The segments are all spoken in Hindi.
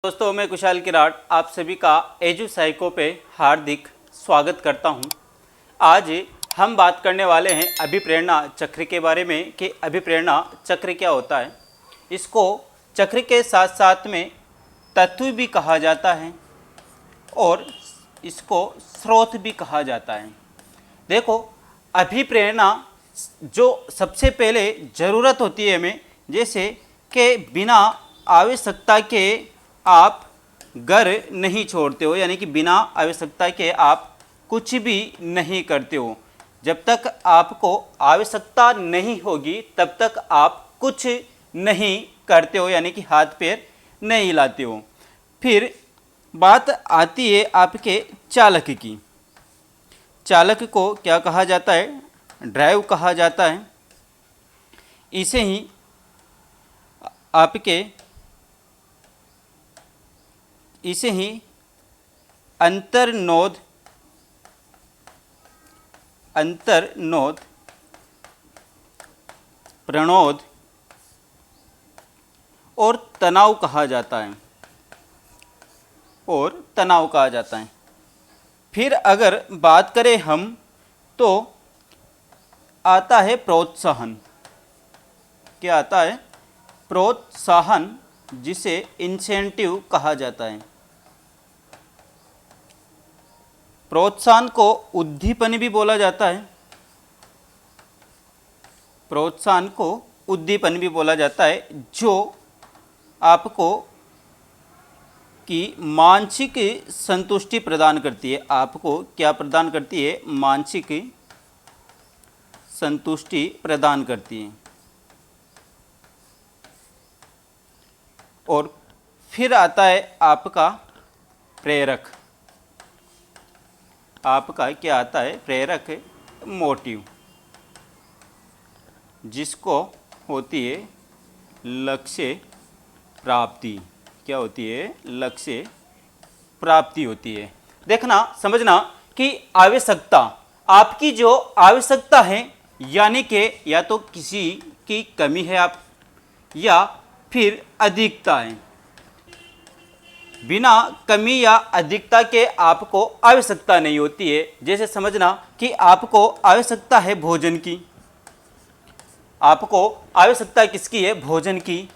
दोस्तों, मैं कुशाल किराट आप सभी का एजू साइको पे हार्दिक स्वागत करता हूं। आज हम बात करने वाले हैं अभिप्रेरणा चक्र के बारे में कि अभिप्रेरणा चक्र क्या होता है। इसको चक्र के साथ साथ में तत्व भी कहा जाता है और इसको स्रोत भी कहा जाता है। देखो, अभिप्रेरणा जो सबसे पहले ज़रूरत होती है हमें, जैसे कि बिना आवश्यकता के आप घर नहीं छोड़ते हो, यानी कि बिना आवश्यकता के आप कुछ भी नहीं करते हो। जब तक आपको आवश्यकता नहीं होगी तब तक आप कुछ नहीं करते हो, यानी कि हाथ पैर नहीं हिलाते हो। फिर बात आती है आपके चालक की। चालक को क्या कहा जाता है? ड्राइव कहा जाता है। इसे ही अंतर्नोद प्रणोद और तनाव कहा जाता है। फिर अगर बात करें हम तो आता है प्रोत्साहन। क्या आता है? प्रोत्साहन, जिसे इंसेंटिव कहा जाता है। प्रोत्साहन को उद्दीपन भी बोला जाता है। प्रोत्साहन को उद्दीपन भी बोला जाता है, जो आपको की मानसिक संतुष्टि प्रदान करती है। आपको क्या प्रदान करती है? मानसिक संतुष्टि प्रदान करती है। और फिर आता है आपका प्रेरक। आपका क्या आता है? प्रेरक, मोटिव, जिसको होती है लक्ष्य प्राप्ति। क्या होती है? लक्ष्य प्राप्ति होती है। देखना, समझना कि आवश्यकता, आपकी जो आवश्यकता है, यानी कि या तो किसी की कमी है आप, या फिर अधिकता है। बिना कमी या अधिकता के आपको आवश्यकता नहीं होती है। जैसे समझना कि आपको आवश्यकता है भोजन की। आपको आवश्यकता किसकी है? भोजन की,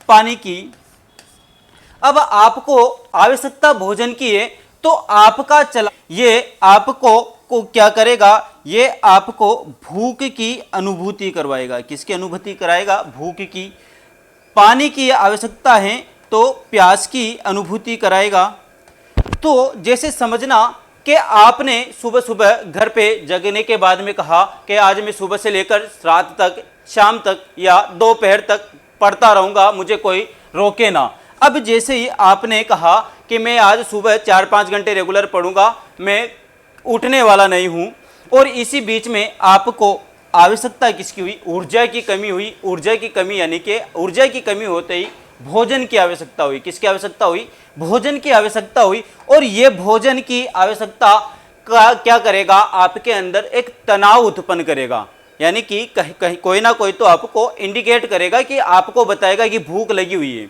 पानी की। अब आपको आवश्यकता भोजन की है तो आपका चला ये आपको क्या करेगा? ये आपको भूख की अनुभूति करवाएगा। किसकी अनुभूति कराएगा? भूख की। पानी की आवश्यकता है तो प्यास की अनुभूति कराएगा। तो जैसे समझना कि आपने सुबह सुबह घर पे जगने के बाद में कहा कि आज मैं सुबह से लेकर रात तक, शाम तक या दोपहर तक पढ़ता रहूँगा, मुझे कोई रोके ना। अब जैसे ही आपने कहा कि मैं आज सुबह 4-5 घंटे रेगुलर पढ़ूंगा, मैं उठने वाला नहीं हूँ, और इसी बीच में आपको आवश्यकता किसकी हुई? ऊर्जा की कमी हुई। ऊर्जा की कमी यानी कि ऊर्जा की कमी होते ही भोजन की आवश्यकता हुई। किसकी आवश्यकता हुई? भोजन की आवश्यकता हुई। और ये भोजन की आवश्यकता का क्या करेगा? आपके अंदर एक तनाव उत्पन्न करेगा, यानी कि कहीं कोई ना कोई तो आपको इंडिकेट करेगा कि आपको बताएगा कि भूख लगी हुई है।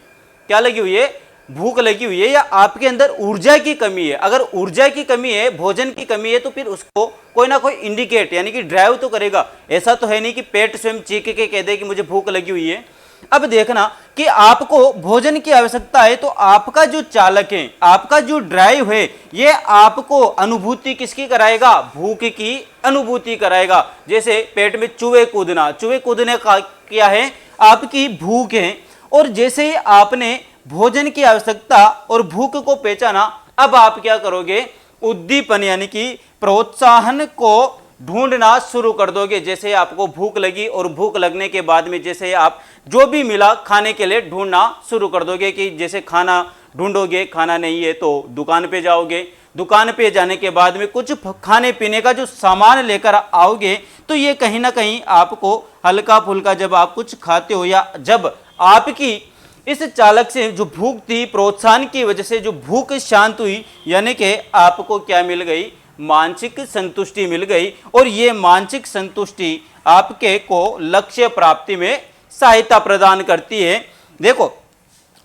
क्या लगी हुई है? भूख लगी हुई है, या आपके अंदर ऊर्जा की कमी है। अगर ऊर्जा की कमी है, भोजन की कमी है, तो फिर उसको कोई ना कोई इंडिकेट यानी कि ड्राइव तो करेगा। ऐसा तो है नहीं कि पेट स्वयं चीख के कह दे कि मुझे भूख लगी हुई है। अब देखना कि आपको भोजन की आवश्यकता है तो आपका जो चालक है, आपका जो ड्राइव है, ये आपको अनुभूति किसकी कराएगा? भूख की अनुभूति कराएगा। जैसे पेट में चूहे कूदना, चूहे कूदने का क्या है? आपकी भूख है। और जैसे ही आपने भोजन की आवश्यकता और भूख को पहचाना, अब आप क्या करोगे? उद्दीपन यानी कि प्रोत्साहन को ढूंढना शुरू कर दोगे। जैसे आपको भूख लगी और भूख लगने के बाद में जैसे आप जो भी मिला खाने के लिए ढूंढना शुरू कर दोगे, कि जैसे खाना ढूंढोगे, खाना नहीं है तो दुकान पे जाओगे, दुकान पे जाने के बाद में कुछ खाने पीने का जो सामान लेकर आओगे, तो ये कहीं ना कहीं आपको हल्का फुल्का जब आप कुछ खाते हो, या जब आपकी इस चालक से जो भूख थी, प्रोत्साहन की वजह से जो भूख शांत हुई, यानी कि आपको क्या मिल गई? मानसिक संतुष्टि मिल गई। और ये मानसिक संतुष्टि आपके को लक्ष्य प्राप्ति में सहायता प्रदान करती है। देखो,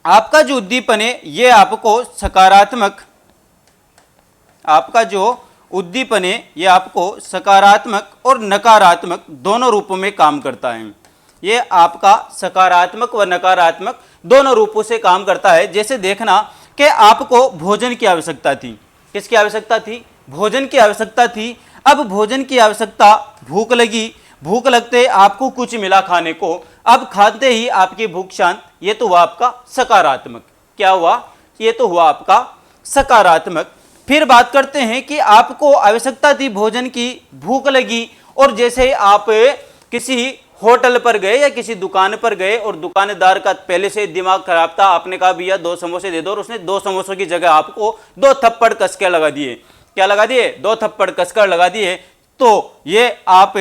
आपका जो उद्दीपन है ये आपको सकारात्मक, आपका जो उद्दीपन है ये आपको सकारात्मक और नकारात्मक दोनों रूपों में काम करता है। ये आपका सकारात्मक व नकारात्मक दोनों रूपों से काम करता है। जैसे देखना कि आपको भोजन की आवश्यकता थी। किसकी आवश्यकता थी? भोजन की आवश्यकता थी। अब भोजन की आवश्यकता, भूख लगी, भूख लगते आपको कुछ मिला खाने को, अब खाते ही आपकी भूख शांत, ये तो हुआ आपका सकारात्मक। क्या हुआ? ये तो हुआ आपका सकारात्मक। फिर बात करते हैं कि आपको आवश्यकता थी भोजन की, भूख लगी, और जैसे आप किसी होटल पर गए या किसी दुकान पर गए और दुकानदार का पहले से दिमाग खराब था, आपने कहा भैया 2 समोसे दे दो, और उसने 2 समोसों की जगह आपको 2 थप्पड़ कसके लगा दिए। क्या लगा दिए? 2 थप्पड़ कसकर लगा दिए। तो ये आप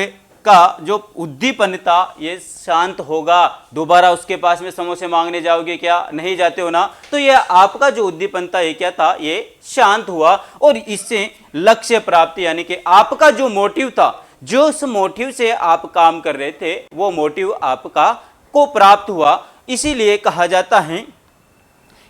का जो उद्दीपन था ये शांत होगा। दोबारा उसके पास में समोसे मांगने जाओगे क्या? नहीं जाते हो ना। तो ये आपका जो उद्दीपन था ये क्या था? ये शांत हुआ, और इससे लक्ष्य प्राप्ति, यानी कि आपका जो मोटिव था, जो उस मोटिव से आप काम कर रहे थे, वो मोटिव आपका को प्राप्त हुआ। इसीलिए कहा जाता है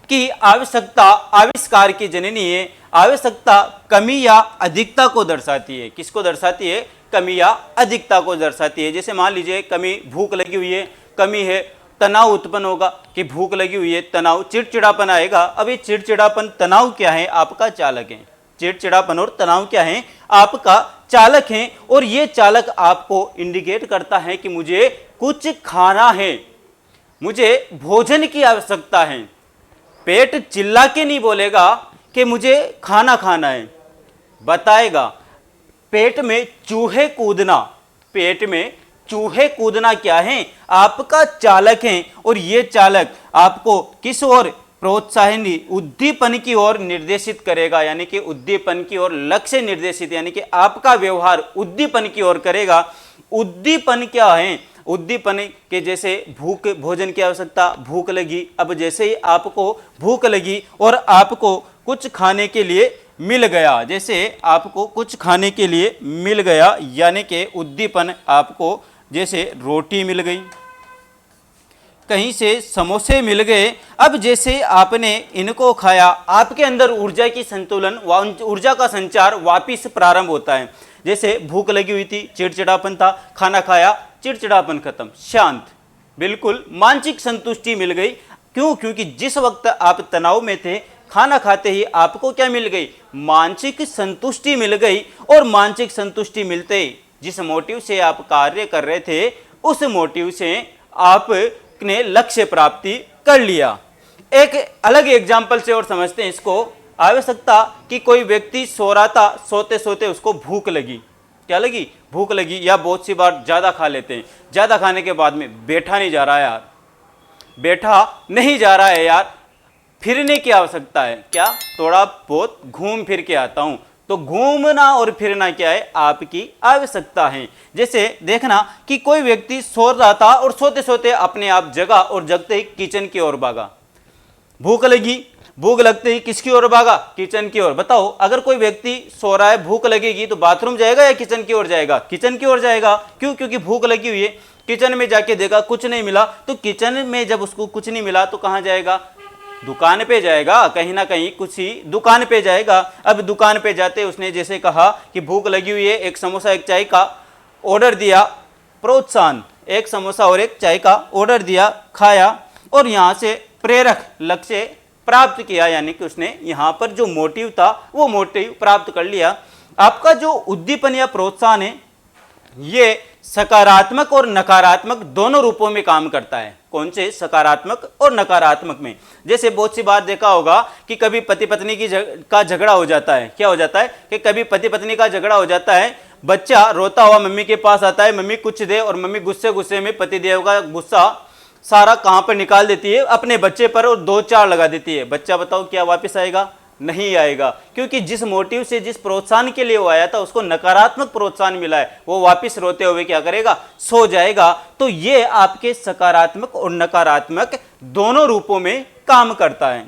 कि आवश्यकता आविष्कार की जननी है। आवश्यकता कमी या अधिकता को दर्शाती है। किसको दर्शाती है? कमी या अधिकता को दर्शाती है। जैसे मान लीजिए कमी, भूख लगी हुई है, कमी है, तनाव उत्पन्न होगा कि भूख लगी हुई है, तनाव, चिड़चिड़ापन आएगा। अब ये चिड़चिड़ापन, तनाव क्या है? आपका चालक है। चिड़चिड़ापन और तनाव क्या है? आपका चालक है। और ये चालक आपको इंडिकेट करता है कि मुझे कुछ खाना है, मुझे भोजन की आवश्यकता है। पेट चिल्ला के नहीं बोलेगा कि मुझे खाना खाना है, बताएगा। पेट में चूहे कूदना, पेट में चूहे कूदना क्या है? आपका चालक है। और ये चालक आपको किस ओर प्रोत्साहन, उद्दीपन की ओर निर्देशित करेगा, यानी कि उद्दीपन की ओर लक्ष्य निर्देशित, यानी कि आपका व्यवहार उद्दीपन की ओर करेगा। उद्दीपन क्या है? उद्दीपन के जैसे भूख, भोजन की आवश्यकता, भूख लगी। अब जैसे ही आपको भूख लगी और आपको कुछ खाने के लिए मिल गया, जैसे आपको कुछ खाने के लिए मिल गया, यानी कि उद्दीपन, आपको जैसे रोटी मिल गई, कहीं से समोसे मिल गए। अब जैसे आपने इनको खाया, आपके अंदर ऊर्जा की संतुलन, ऊर्जा का संचार वापिस प्रारंभ होता है। जैसे भूख लगी हुई थी, चिड़चिड़ापन था, खाना खाया, चिड़चिड़ापन खत्म, शांत, बिल्कुल मानसिक संतुष्टि मिल गई। क्यों? क्योंकि जिस वक्त आप तनाव में थे, खाना खाते ही आपको क्या मिल गई? मानसिक संतुष्टि मिल गई। और मानसिक संतुष्टि मिलते ही जिस मोटिव से आप कार्य कर रहे थे, उस मोटिव से आपने लक्ष्य प्राप्ति कर लिया। एक अलग एग्जाम्पल से और समझते हैं इसको। आवश्यकता कि कोई व्यक्ति सो रहा था, सोते सोते उसको भूख लगी। क्या लगी? भूख लगी। या बहुत सी बार ज़्यादा खा लेते हैं, ज़्यादा खाने के बाद में बैठा नहीं जा रहा है यार, बैठा नहीं जा रहा है यार, फिरने की आवश्यकता है। क्या? थोड़ा बहुत घूम फिर के आता हूं। तो घूमना और फिरना क्या है? आपकी आवश्यकता है। जैसे देखना कि कोई व्यक्ति सो रहा था और सोते सोते अपने आप जगा और जगते ही किचन की ओर भागा। भूख लगी, भूख लगते ही किसकी ओर भागा? किचन की ओर। बताओ, अगर कोई व्यक्ति सो रहा है, भूख लगेगी तो बाथरूम जाएगा या किचन की ओर जाएगा? किचन की ओर जाएगा। क्यों? क्योंकि भूख लगी हुई है। किचन में जाके देखा कुछ नहीं मिला, तो किचन में जब उसको कुछ नहीं मिला तो कहां जाएगा? दुकान पे जाएगा, कहीं ना कहीं कुछ ही दुकान पे जाएगा। अब दुकान पे जाते उसने जैसे कहा कि भूख लगी हुई है, एक समोसा एक चाय का ऑर्डर दिया, प्रोत्साहन, एक समोसा और एक चाय का ऑर्डर दिया, खाया, और यहाँ से प्रेरक लक्ष्य प्राप्त किया, यानी कि उसने यहाँ पर जो मोटिव था वो मोटिव प्राप्त कर लिया। आपका जो उद्दीपन या प्रोत्साहन है ये सकारात्मक और नकारात्मक दोनों रूपों में काम करता है। कौन से? सकारात्मक और नकारात्मक में। जैसे बहुत सी बार देखा होगा कि कभी पति पत्नी का झगड़ा हो जाता है। क्या हो जाता है? कि कभी पति पत्नी का झगड़ा हो जाता है, बच्चा रोता हुआ मम्मी के पास आता है, मम्मी कुछ दे, और मम्मी गुस्से गुस्से में पतिदेव का गुस्सा सारा कहाँ पर निकाल देती है? अपने बच्चे पर, और 2-4 लगा देती है। बच्चा बताओ क्या वापस आएगा? नहीं आएगा, क्योंकि जिस मोटिव से, जिस प्रोत्साहन के लिए वो आया था, उसको नकारात्मक प्रोत्साहन मिला है। वो वापस रोते हुए क्या करेगा? सो जाएगा। तो ये आपके सकारात्मक और नकारात्मक दोनों रूपों में काम करता है।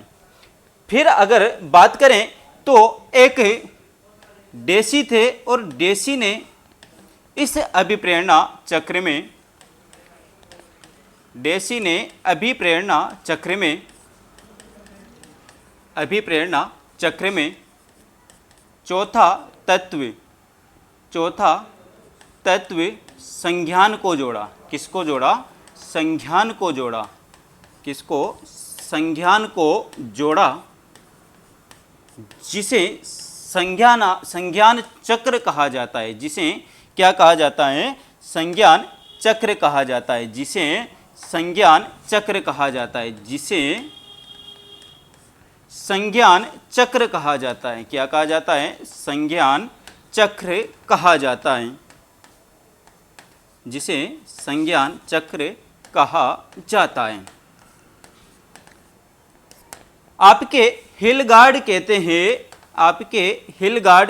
फिर अगर बात करें तो एक डेसी थे, और डेसी ने इस अभिप्रेरणा चक्र में, डेसी ने अभिप्रेरणा चक्र में अभिप्रेरणा चक्र में चौथा तत्व संज्ञान को जोड़ा। किसको जोड़ा? संज्ञान को जोड़ा। किसको? संज्ञान को जोड़ा, जिसे संज्ञान चक्र कहा जाता है। जिसे क्या कहा जाता है? संज्ञान चक्र कहा जाता है। जिसे संज्ञान चक्र कहा जाता है। जिसे संज्ञान चक्र कहा जाता है। क्या कहा जाता है? संज्ञान चक्र कहा जाता है। जिसे संज्ञान चक्र कहा जाता है। आपके हिलगार्ड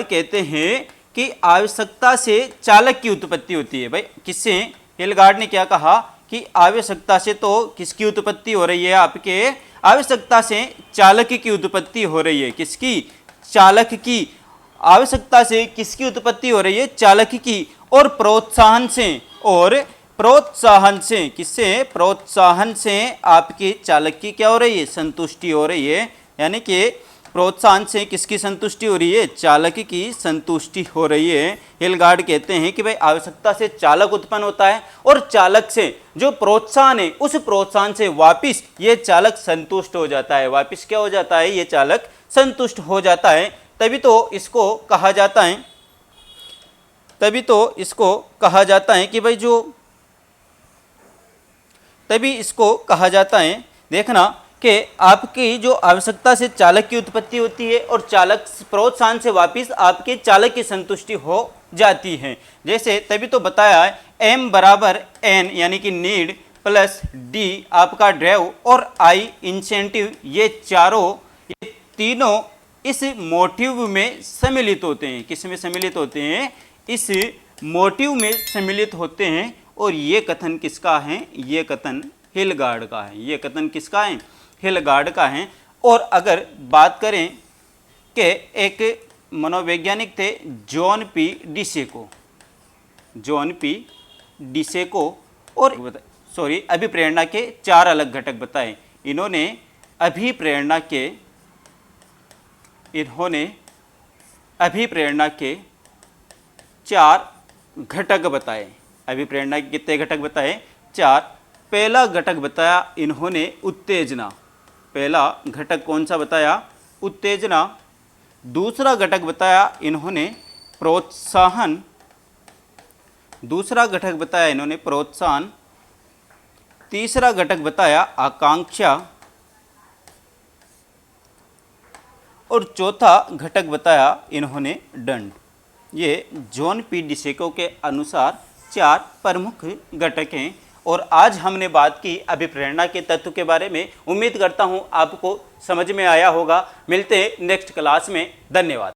कहते हैं कि आवश्यकता से चालक की उत्पत्ति होती है। भाई किससे? हिलगार्ड ने क्या कहा कि आवश्यकता से तो किसकी उत्पत्ति हो रही है? आपके आवश्यकता से चालक की उत्पत्ति हो रही है। किसकी? चालक की। आवश्यकता से किसकी उत्पत्ति हो रही है? चालक की। और प्रोत्साहन से किससे? प्रोत्साहन से आपकी चालक की क्या हो रही है? संतुष्टि हो रही है। यानी कि प्रोत्साहन से किसकी संतुष्टि हो रही है? चालक की संतुष्टि हो रही है। हिलगार्ड कहते हैं कि भाई आवश्यकता से चालक उत्पन्न होता है और चालक से जो प्रोत्साहन है उस प्रोत्साहन से वापिस ये चालक संतुष्ट हो जाता है। वापिस क्या हो जाता है? ये चालक संतुष्ट हो जाता है। तभी तो इसको कहा जाता है कि भाई तभी इसको कहा जाता है, देखना कि आपकी जो आवश्यकता से चालक की उत्पत्ति होती है और चालक प्रोत्साहन से वापिस आपके चालक की संतुष्टि हो जाती है। जैसे तभी तो बताया है M बराबर N यानी कि नीड प्लस D आपका ड्राइव और I इंसेंटिव, ये तीनों इस मोटिव में सम्मिलित होते हैं। किस में सम्मिलित होते हैं? इस मोटिव में सम्मिलित होते हैं। और ये कथन किसका है? ये कथन हिलगार्ड का है। ये कथन किसका है? हिलगार्ड का है। और अगर बात करें कि एक मनोवैज्ञानिक थे जॉन पी डिसेको और अभिप्रेरणा के 4 अलग घटक बताए। इन्होंने अभिप्रेरणा के 4 घटक बताए। अभिप्रेरणा के कितने घटक बताए? 4। पहला घटक बताया इन्होंने उत्तेजना। पहला घटक कौन सा बताया? उत्तेजना। दूसरा घटक बताया इन्होंने प्रोत्साहन। तीसरा घटक बताया आकांक्षा। और चौथा घटक बताया इन्होंने दंड। ये जॉन पी डिसेको के अनुसार 4 प्रमुख घटक हैं। और आज हमने बात की अभिप्रेरणा के तत्व के बारे में। उम्मीद करता हूँ आपको समझ में आया होगा। मिलते हैं नेक्स्ट क्लास में। धन्यवाद।